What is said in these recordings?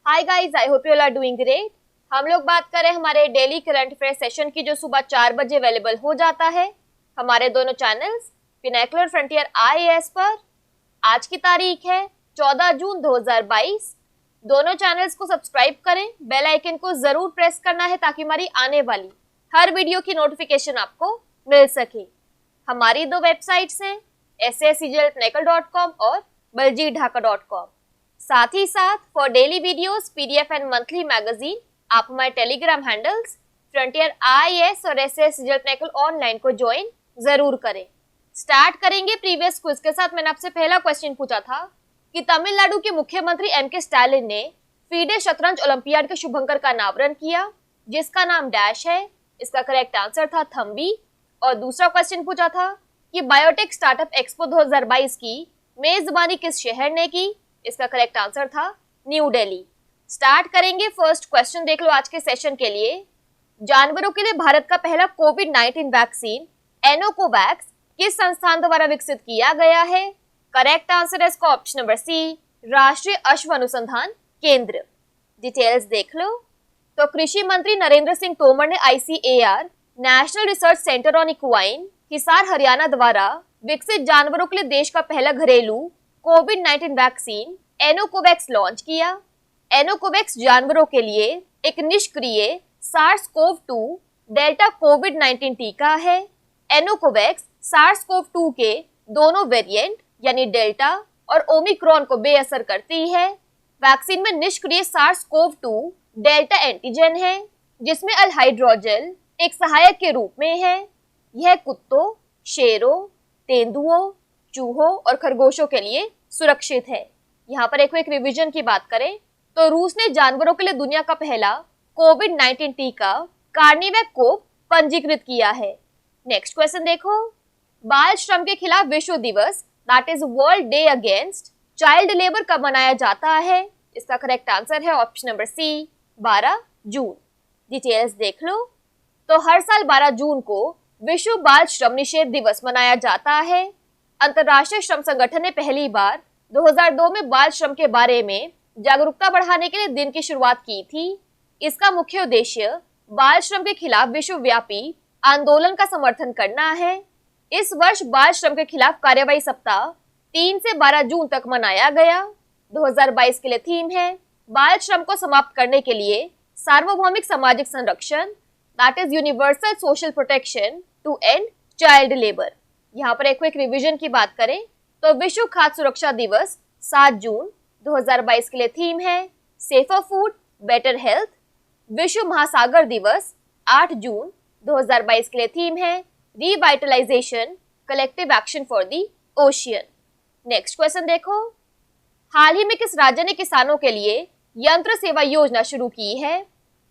Hi guys, I hope you all are doing great. हम लोग बात करें हमारे डेली करंट अफेयर सेशन की, जो सुबह 4 बजे अवेलेबल हो जाता है हमारे दोनों चैनल्स पिनाकुलर फ्रंटियर आईएएस पर। आज की तारीख है 14 जून 2022। दोनों चैनल्स को सब्सक्राइब करें, बेल आइकन को जरूर प्रेस करना है ताकि हमारी आने वाली हर वीडियो की नोटिफिकेशन आपको मिल सके। हमारी दो वेबसाइट्स हैं sscglpinacle.com और baljeetdhaka.com। साथ ही साथ for daily videos, PDF and monthly magazine आप हमारे टेलीग्राम हैंडल्स फ्रंटियर आईएएस और SSCGL ऑनलाइन को ज्वाइन जरूर करें। स्टार्ट करेंगे प्रीवियस क्विज के साथ। मैंने आपसे पहला क्वेश्चन पूछा था कि तमिलनाडु के मुख्यमंत्री एमके स्टालिन ने फीडे शतरंज ओलंपियाड के शुभंकर का अनावरण किया, जिसका नाम डैश है। इसका करेक्ट आंसर था थम्बी। और दूसरा क्वेश्चन पूछा था कि बायोटेक स्टार्टअप एक्सपो 2022 की मेजबानी किस शहर ने की। इसका करेक्ट आंसर था न्यू दिल्ली। स्टार्ट करेंगे फर्स्ट क्वेश्चन। देख लो आज के सेशन के लिए, जानवरों के लिए भारत का पहला कोविड-19 वैक्सीन एनोकोवैक्स किस संस्थान द्वारा विकसित किया गया है। करेक्ट आंसर है इसका ऑप्शन नंबर सी, राष्ट्रीय अश्व अनुसंधान केंद्र। डिटेल्स देख लो। तो कृषि मंत्री नरेंद्र सिंह तोमर ने ICAR national research centre on equine Hisar Haryana द्वारा विकसित जानवरों के लिए देश का पहला घरेलू कोविड-19 वैक्सीन एनोकोवैक्स लॉन्च किया। एनोकोवैक्स जानवरों के लिए एक निष्क्रिय SARS-CoV-2 डेल्टा कोविड-19 टीका है। एनोकोवैक्स SARS-CoV-2 के दोनों वेरिएंट यानी डेल्टा और ओमिक्रॉन को बेअसर करती है। वैक्सीन में निष्क्रिय SARS-CoV-2 डेल्टा एंटीजन है, जिसमें अल हाइड्रोजेल एक सहायक के रूप में है। यह कुत्तों, शेरों, तेंदुओं, चूहों और खरगोशों के लिए सुरक्षित है। यहाँ पर एक रिवीजन की बात करें तो रूस ने जानवरों के लिए दुनिया का पहला कोविड-19 टीका कार्निवैक को पंजीकृत किया है। नेक्स्ट क्वेश्चन देखो, बाल श्रम के खिलाफ विश्व दिवस that is world day against child labour कब मनाया जाता है। इसका करेक्ट आंसर है ऑप्शन नंबर सी, 12 जून। डिटेल्स देख लो। तो हर साल 12 जून को विश्व बाल श्रम निषेध दिवस मनाया जाता है। अंतर्राष्ट्रीय श्रम संगठन ने पहली बार 2002 में बाल श्रम के बारे में जागरूकता बढ़ाने के लिए दिन की शुरुआत की थी। इसका मुख्य उद्देश्य बाल श्रम के खिलाफ विश्वव्यापी आंदोलन का समर्थन करना है। इस वर्ष बाल श्रम के खिलाफ कार्यवाही सप्ताह 3 से 12 जून तक मनाया गया। 2022 के लिए थीम है बाल श्रम को समाप्त करने के लिए सार्वभौमिक सामाजिक संरक्षण that is universal social protection to end child labour. यहाँ पर एक क्विक रिवीजन की बात करें तो विश्व खाद्य सुरक्षा दिवस 7 जून 2022 के लिए थीम है सेफर फूड बेटर हेल्थ। विश्व महासागर दिवस 8 जून 2022 के लिए थीम है revitalisation collective action for the ocean. Next question देखो, हाल ही में किस राज्य ने किसानों के लिए यंत्र सेवा योजना शुरू की है।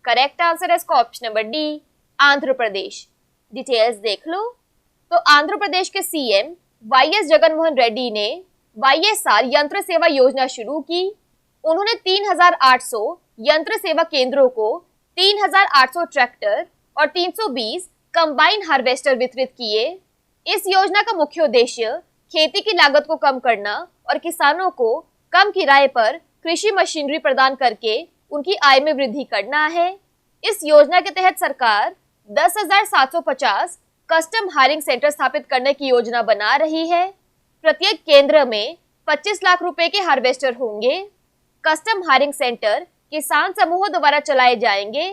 करेक्ट आंसर है इसका option number D, Andhra Pradesh. Details देख लो। तो आंध्र प्रदेश के सीएम YS जगनमोहन रेड्डी ने YSR यंत्र सेवा योजना शुरू की। उन्होंने 3,800 यंत्र सेवा केंद्रों को 3,800 ट्रैक्टर और 320 कंबाइन हार्वेस्टर वितरित किए। इस योजना का मुख्य उद्देश्य खेती की लागत को कम करना और किसानों को कम किराए पर कृषि मशीनरी प्रदान करके उनकी आय में वृद्धि करना है। इस योजना के तहत सरकार 10,750 कस्टम हायरिंग सेंटर स्थापित करने की योजना बना रही है। प्रत्येक केंद्र में 25 लाख रुपए के हार्वेस्टर होंगे। कस्टम हायरिंग सेंटर किसान समूहों द्वारा चलाए जाएंगे।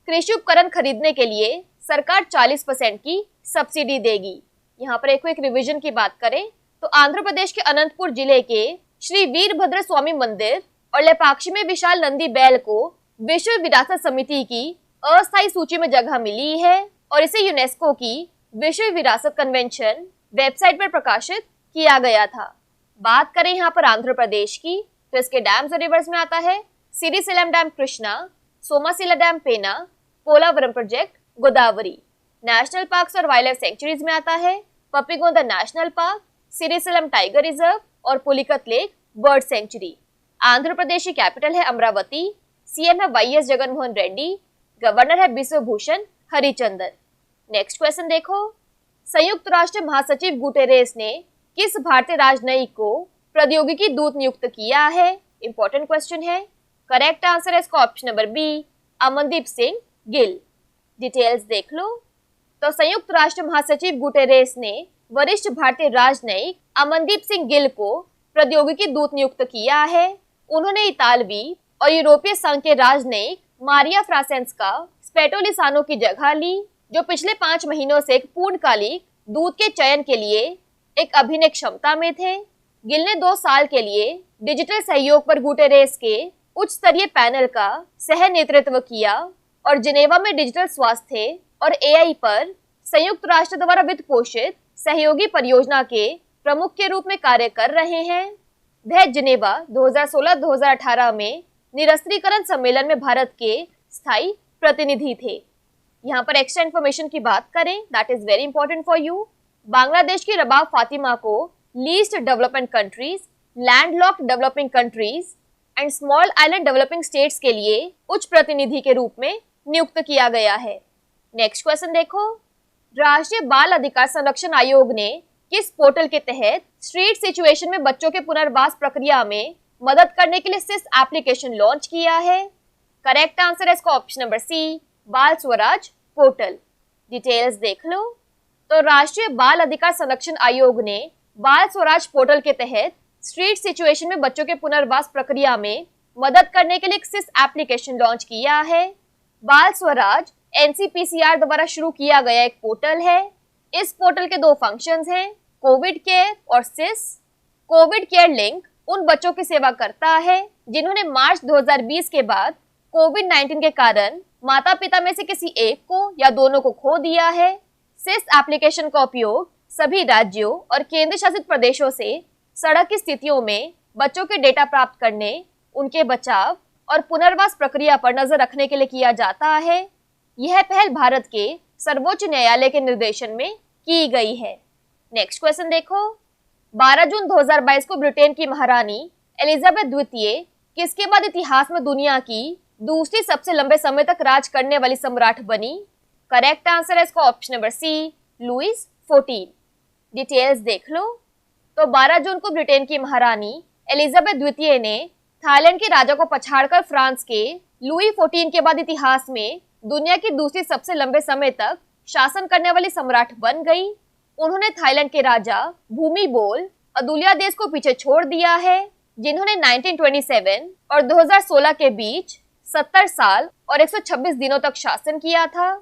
कृषि उपकरण खरीदने के लिए सरकार 40% की सब्सिडी देगी। यहाँ पर एक क्विक रिवीजन की बात करें तो आंध्र प्रदेश के अनंतपुर जिले के श्री वीरभद्र स्वामी मंदिर और लेपाक्षी में विशाल नंदी बैल को विश्व विरासत समिति की अस्थायी सूची में जगह मिली है और इसे यूनेस्को की विश्व विरासत कन्वेंशन वेबसाइट पर प्रकाशित किया गया था। बात करें यहाँ पर आंध्र प्रदेश की तो इसके डैम्स और रिवर्स में आता है Srisailam dam Krishna, Somasila dam Penna, Polavaram project Godavari. National parks और वाइल्ड लाइफ सेंचुरीज में आता है Papikonda national park, Srisailam tiger reserve और Pulicat lake bird sanctuary. Andhra Pradesh की कैपिटल है अमरावती। सीएम है YS जगनमोहन रेड्डी। गवर्नर है बिश्वभूषण हरिचंदन। नेक्स्ट क्वेश्चन देखो, संयुक्त राष्ट्र महासचिव गुटेरेस ने किस भारतीय राजनयिक को प्रौद्योगिकी दूत नियुक्त किया है। इंपॉर्टेंट क्वेश्चन है। करेक्ट आंसर है इसका option number B, Amandeep Singh Gill. Details देख लो। तो संयुक्त राष्ट्र महासचिव गुटेरेस ने वरिष्ठ भारतीय राजनयिक अमनदीप सिंह गिल को प्रौद्योगिकी दूत नियुक्त किया है। उन्होंने इतालवी और यूरोपीय संघ के राजनयिक मारिया फ्रांसेस्का स्पेटोलिसानो की जगह ली, जो पिछले 5 महीनों से एक पूर्णकालिक दूत के चयन के लिए एक अभिनय क्षमता में थे। गिल ने 2 साल के लिए डिजिटल सहयोग पर गुटेरेस के उच्च स्तरीय पैनल का सह नेतृत्व किया और जिनेवा में डिजिटल स्वास्थ्य और एआई पर संयुक्त राष्ट्र द्वारा वित्त पोषित सहयोगी परियोजना के प्रमुख के रूप में कार्य कर रहे हैं। वह जिनेवा 2016-2018 में निरस्त्रीकरण सम्मेलन में भारत के स्थायी प्रतिनिधि थे। यहाँ पर एक्स्ट्रा इन्फॉर्मेशन की बात करें, that is very important for you. Bangladesh की रबाब फातिमा को least development countries, landlocked developing countries and small island developing states के लिए उच्च प्रतिनिधि के रूप में नियुक्त किया गया है। नेक्स्ट क्वेश्चन देखो। राष्ट्रीय बाल अधिकार संरक्षण आयोग ने किस पोर्टल के तहत स्ट्रीट सिचुएशन में बच्चों के पुनर्वास प्रक्रिया में मदद करने के लिए सिस एप्लीकेशन लॉन्च किया है? करेक्ट आंसर है इसका ऑप्शन नंबर सी, बाल स्वराज पोर्टल। डिटेल्स देख लो। तो राष्ट्रीय बाल अधिकार संरक्षण आयोग ने बाल स्वराज पोर्टल के तहत स्ट्रीट सिचुएशन में बच्चों के पुनर्वास प्रक्रिया में मदद करने के लिए एक सिस एप्लीकेशन लॉन्च किया है। बाल स्वराज एनसीपीसीआर द्वारा शुरू किया गया एक पोर्टल है। इस पोर्टल के 2 फंक्शंस हैं, कोविड केयर और सिस। कोविड केयर लिंक उन बच्चों की सेवा करता है जिन्होंने मार्च 2020 के बाद कोविड-19 के कारण माता पिता में से किसी एक को या दोनों को खो दिया है। सिस एप्लीकेशन का उपयोग सभी राज्यों और केंद्र शासित प्रदेशों से सड़क की स्थितियों में बच्चों के डेटा प्राप्त करने, उनके बचाव और पुनर्वास प्रक्रिया पर नजर रखने के लिए किया जाता है। यह पहल भारत के सर्वोच्च न्यायालय के निर्देशन में की गई है। नेक्स्ट क्वेश्चन देखो। 12 जून 2022 को ब्रिटेन की महारानी एलिजाबेथ द्वितीय किसके बाद इतिहास में दुनिया की दूसरी सबसे लंबे समय तक राज करने वाली सम्राट बनी? करेक्ट आंसर है इसका option number C, Louis 14। Details देख लो। तो 12 जून को ब्रिटेन की महारानी एलिजाबेथ द्वितीय ने थाईलैंड के राजा को पछाड़कर फ्रांस के लुई 14 के बाद इतिहास में दुनिया की दूसरी सबसे लंबे समय तक शासन करने वाली सम्राट बन गई। उन्होंने थाईलैंड के राजा भूमिबोल अदुल्यादेश को पीछे छोड़ दिया है, जिन्होंने 1927 और 2016 के बीच 70 साल और 126 दिनों तक शासन किया था।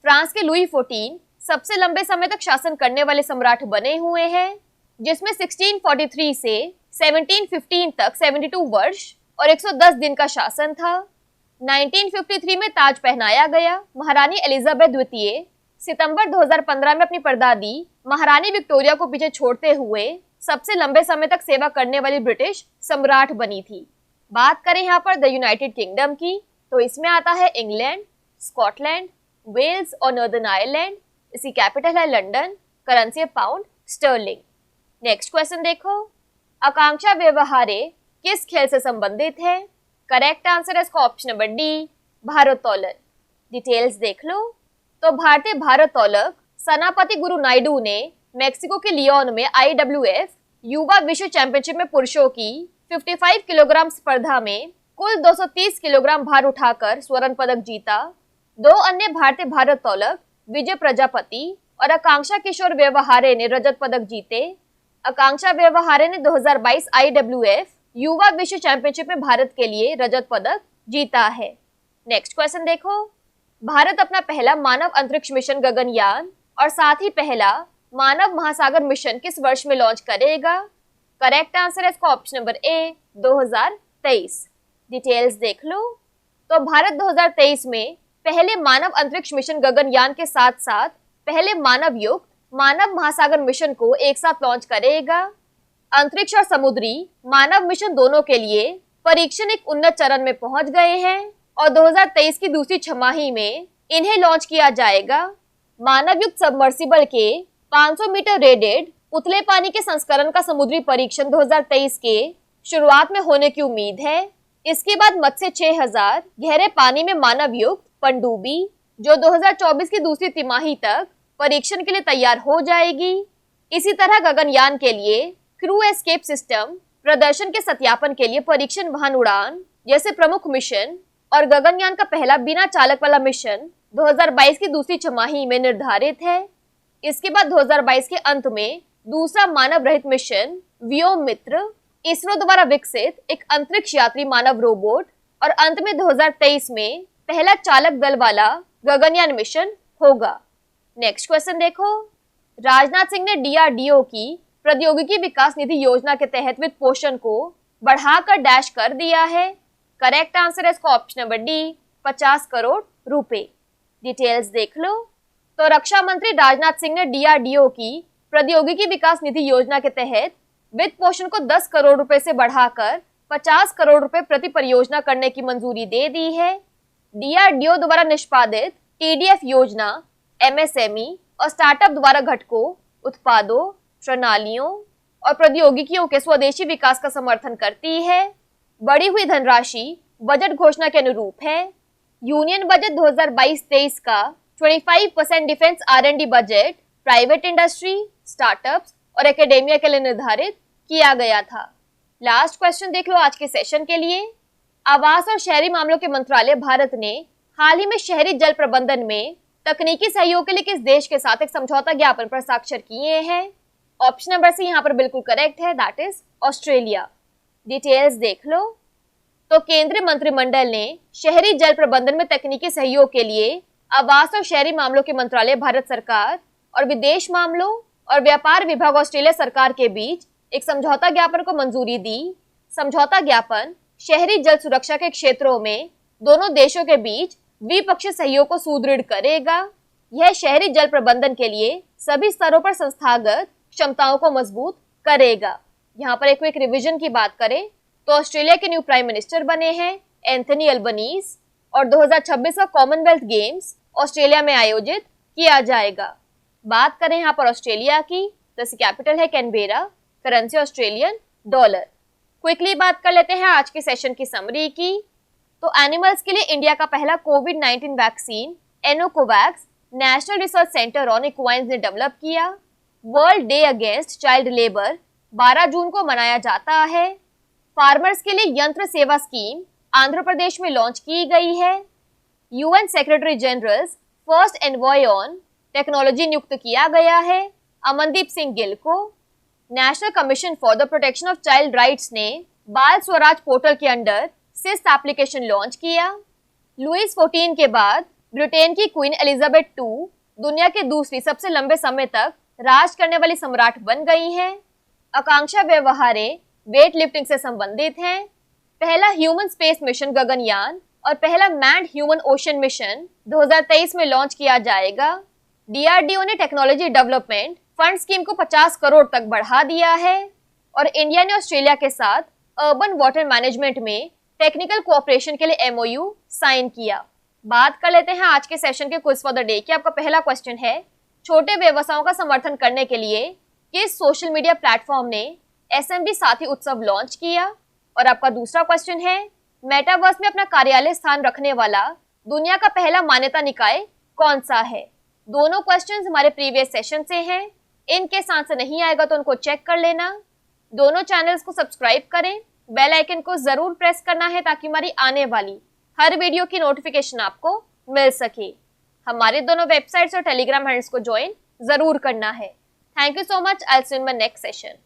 फ्रांस के लुई 14 सबसे लंबे समय तक शासन करने वाले सम्राट बने हुए हैं, जिसमें 1643 से 1715 तक 72 वर्ष और 110 दिन का शासन था। 1953 में ताज पहनाया गया। महारानी एलिजाबेथ द्वितीय सितंबर 2015 में अपनी परदादी महारानी विक्टोरिया को पीछे छोड़ते हुए सबसे लंबे समय तक सेवा करने वाली ब्रिटिश सम्राट बनी थी। बात करें यहाँ पर द यूनाइटेड किंगडम की, तो इसमें आता है इंग्लैंड, स्कॉटलैंड, वेल्स और नॉर्दर्न आयरलैंड। इसकी कैपिटल है लंदन, करेंसी है पाउंड स्टर्लिंग। नेक्स्ट क्वेश्चन देखो। आकांक्षा व्यवहारे किस खेल से संबंधित है? करेक्ट आंसर है इसका ऑप्शन नंबर डी, भारोत्तोलन। डिटेल्स देख लो। तो भारतीय भारोत्तोलक सनापति गुरु नायडू ने मेक्सिको के लियोन में IWF युवा विश्व चैंपियनशिप में पुरुषों की 55 किलोग्राम स्पर्धा में कुल 230 किलोग्राम भार उठाकर स्वर्ण पदक जीता। 2 अन्य भारतीय भारोत्तोलक विजय प्रजापति और आकांक्षा किशोर व्यवहारे ने रजत पदक जीते। आकांक्षा व्यवहारे ने 2022 IWF युवा विश्व चैंपियनशिप में भारत के लिए रजत पदक जीता है। नेक्स्ट क्वेश्चन देखो। भारत अपना पहला मानव अंतरिक्ष मिशन गगनयान और साथ ही पहला मानव महासागर मिशन किस वर्ष में लॉन्च करेगा? करेक्ट आंसर है इसका ऑप्शन नंबर ए, 2023। डिटेल्स देख लो। तो भारत 2023 में पहले मानव अंतरिक्ष मिशन गगनयान के साथ साथ पहले मानव युक्त मानव महासागर मिशन को एक साथ लॉन्च करेगा। अंतरिक्ष और समुद्री मानव मिशन दोनों के लिए परीक्षण एक उन्नत चरण में पहुंच गए हैं और 2023 की दूसरी छमाही में इन्हें लॉन्च किया जाएगा। मानव युक्त सबमर्सिबल के 500 मीटर रेडेड उथले पानी के संस्करण का समुद्री परीक्षण 2023 के शुरुआत में होने की उम्मीद है। इसके बाद मत्स्य 6000 गहरे पानी में मानव युक्त पनडुब्बी जो 2024 की दूसरी तिमाही तक परीक्षण के लिए तैयार हो जाएगी। इसी तरह गगनयान के लिए क्रू एस्केप सिस्टम प्रदर्शन के सत्यापन के लिए परीक्षण वाहन उड़ान जैसे प्रमुख मिशन और गगनयान का पहला बिना चालक वाला मिशन 2022 की दूसरी छमाही में निर्धारित है। इसके बाद 2022 के अंत में दूसरा मानव रहित मिशन व्योम मित्र, इसरो द्वारा विकसित एक अंतरिक्ष यात्री मानव रोबोट और अंत में 2023 में पहला चालक दल वाला गगनयान मिशन होगा। नेक्स्ट क्वेश्चन देखो, राजनाथ सिंह ने DRDO की प्रौद्योगिकी विकास निधि योजना के तहत वित्त पोषण को बढ़ाकर डैश कर दिया है। करेक्ट आंसर है इसका ऑप्शन नंबर डी, 50 करोड़ रुपए। डिटेल्स देख लो। तो रक्षा मंत्री राजनाथ सिंह ने DRDO की प्रौद्योगिकी विकास निधि योजना के तहत वित्त पोषण को 10 करोड़ रुपए से बढ़ाकर 50 करोड़ रुपए प्रति परियोजना करने की मंजूरी दे दी है। DRDO द्वारा निष्पादित TDF योजना MSME और स्टार्टअप द्वारा घटकों, उत्पादों, प्रणालियों और प्रौद्योगिकियों के स्वदेशी विकास का समर्थन करती है। बढ़ी हुई धनराशि बजट घोषणा के अनुरूप है। यूनियन बजट 2022-23 का 25% defence R&D budget private industry, startups और एकेडेमिया के लिए निर्धारित किया गया था। लास्ट क्वेश्चन देख लो आज के सेशन के लिए। आवास और शहरी मामलों के मंत्रालय भारत ने हाल ही में शहरी जल प्रबंधन में तकनीकी सहयोग के लिए किस देश के साथ एक समझौता ज्ञापन पर हस्ताक्षर किए हैं? ऑप्शन नंबर सी यहाँ पर बिल्कुल करेक्ट है, दैट इज ऑस्ट्रेलिया। डिटेल्स देख लो। तो केंद्रीय मंत्रिमंडल ने शहरी जल प्रबंधन में तकनीकी सहयोग के लिए आवास और शहरी मामलों के मंत्रालय भारत सरकार और विदेश मामलों और व्यापार विभाग ऑस्ट्रेलिया सरकार के बीच एक समझौता ज्ञापन को मंजूरी दी। समझौता ज्ञापन शहरी जल सुरक्षा के क्षेत्रों में दोनों देशों के बीच द्विपक्षीय सहयोग को सुदृढ़ करेगा। यह शहरी जल प्रबंधन के लिए सभी स्तरों पर संस्थागत क्षमताओं को मजबूत करेगा। यहाँ पर एक क्विक रिवीजन की बात करें तो ऑस्ट्रेलिया के न्यू प्राइम मिनिस्टर बने हैं एंथनी अल्बनीज और 2026 का कॉमनवेल्थ गेम्स ऑस्ट्रेलिया में आयोजित किया जाएगा। बात करें यहाँ पर ऑस्ट्रेलिया की तो इसकी कैपिटल है Canberra, currency Australian dollar. Quickly बात कर लेते हैं आज के सेशन की समरी की। तो एनिमल्स के लिए इंडिया का पहला कोविड-19 vaccine Anocovax national research centre on equines ने डेवलप किया। World day against child labour 12 जून को मनाया जाता है। फार्मर्स के लिए यंत्र सेवा स्कीम आंध्र प्रदेश में लॉन्च की गई है। UN secretary general first envoy on technology नियुक्त किया गया है अमनदीप सिंह गिल को। National commission for the protection of child rights ने बाल स्वराज पोर्टल के अंडर 6th एप्लीकेशन लॉन्च किया। लुइस 14 के बाद ब्रिटेन की क्वीन एलिजाबेथ II दुनिया के दूसरी सबसे लंबे समय तक राज करने वाली सम्राट बन गई हैं। आकांक्षा व्यवहारें वेट लिफ्टिंग से संबंधित हैं। पहला ह्यूमन स्पेस मिशन गगनयान और पहला मैन्ड ह्यूमन ओशन मिशन 2023 में लॉन्च किया जाएगा। DRDO ने टेक्नोलॉजी डेवलपमेंट फंड स्कीम को 50 करोड़ तक बढ़ा दिया है और इंडिया ने ऑस्ट्रेलिया के साथ अर्बन वाटर मैनेजमेंट में टेक्निकल कोऑपरेशन के लिए MOU साइन किया। बात कर लेते हैं आज के सेशन के क्विज फॉर द डे की। आपका पहला क्वेश्चन है, छोटे व्यवसायों का समर्थन करने के लिए किस सोशल मीडिया प्लेटफॉर्म ने SMB साथी उत्सव लॉन्च किया? और आपका दूसरा क्वेश्चन है, मेटावर्स में अपना कार्यालय स्थान रखने वाला दुनिया का पहला मान्यता निकाय कौन सा है? दोनों क्वेश्चंस हमारे प्रीवियस सेशन से हैं। इनके आंसर नहीं आएगा तो उनको चेक कर लेना। दोनों चैनल्स को सब्सक्राइब करें, बेल आइकन को जरूर प्रेस करना है ताकि हमारी आने वाली हर वीडियो की नोटिफिकेशन आपको मिल सके। हमारे दोनों वेबसाइट्स और टेलीग्राम हैंडल्स को ज्वाइन जरूर करना है। Thank you so much. I will see you in my next session.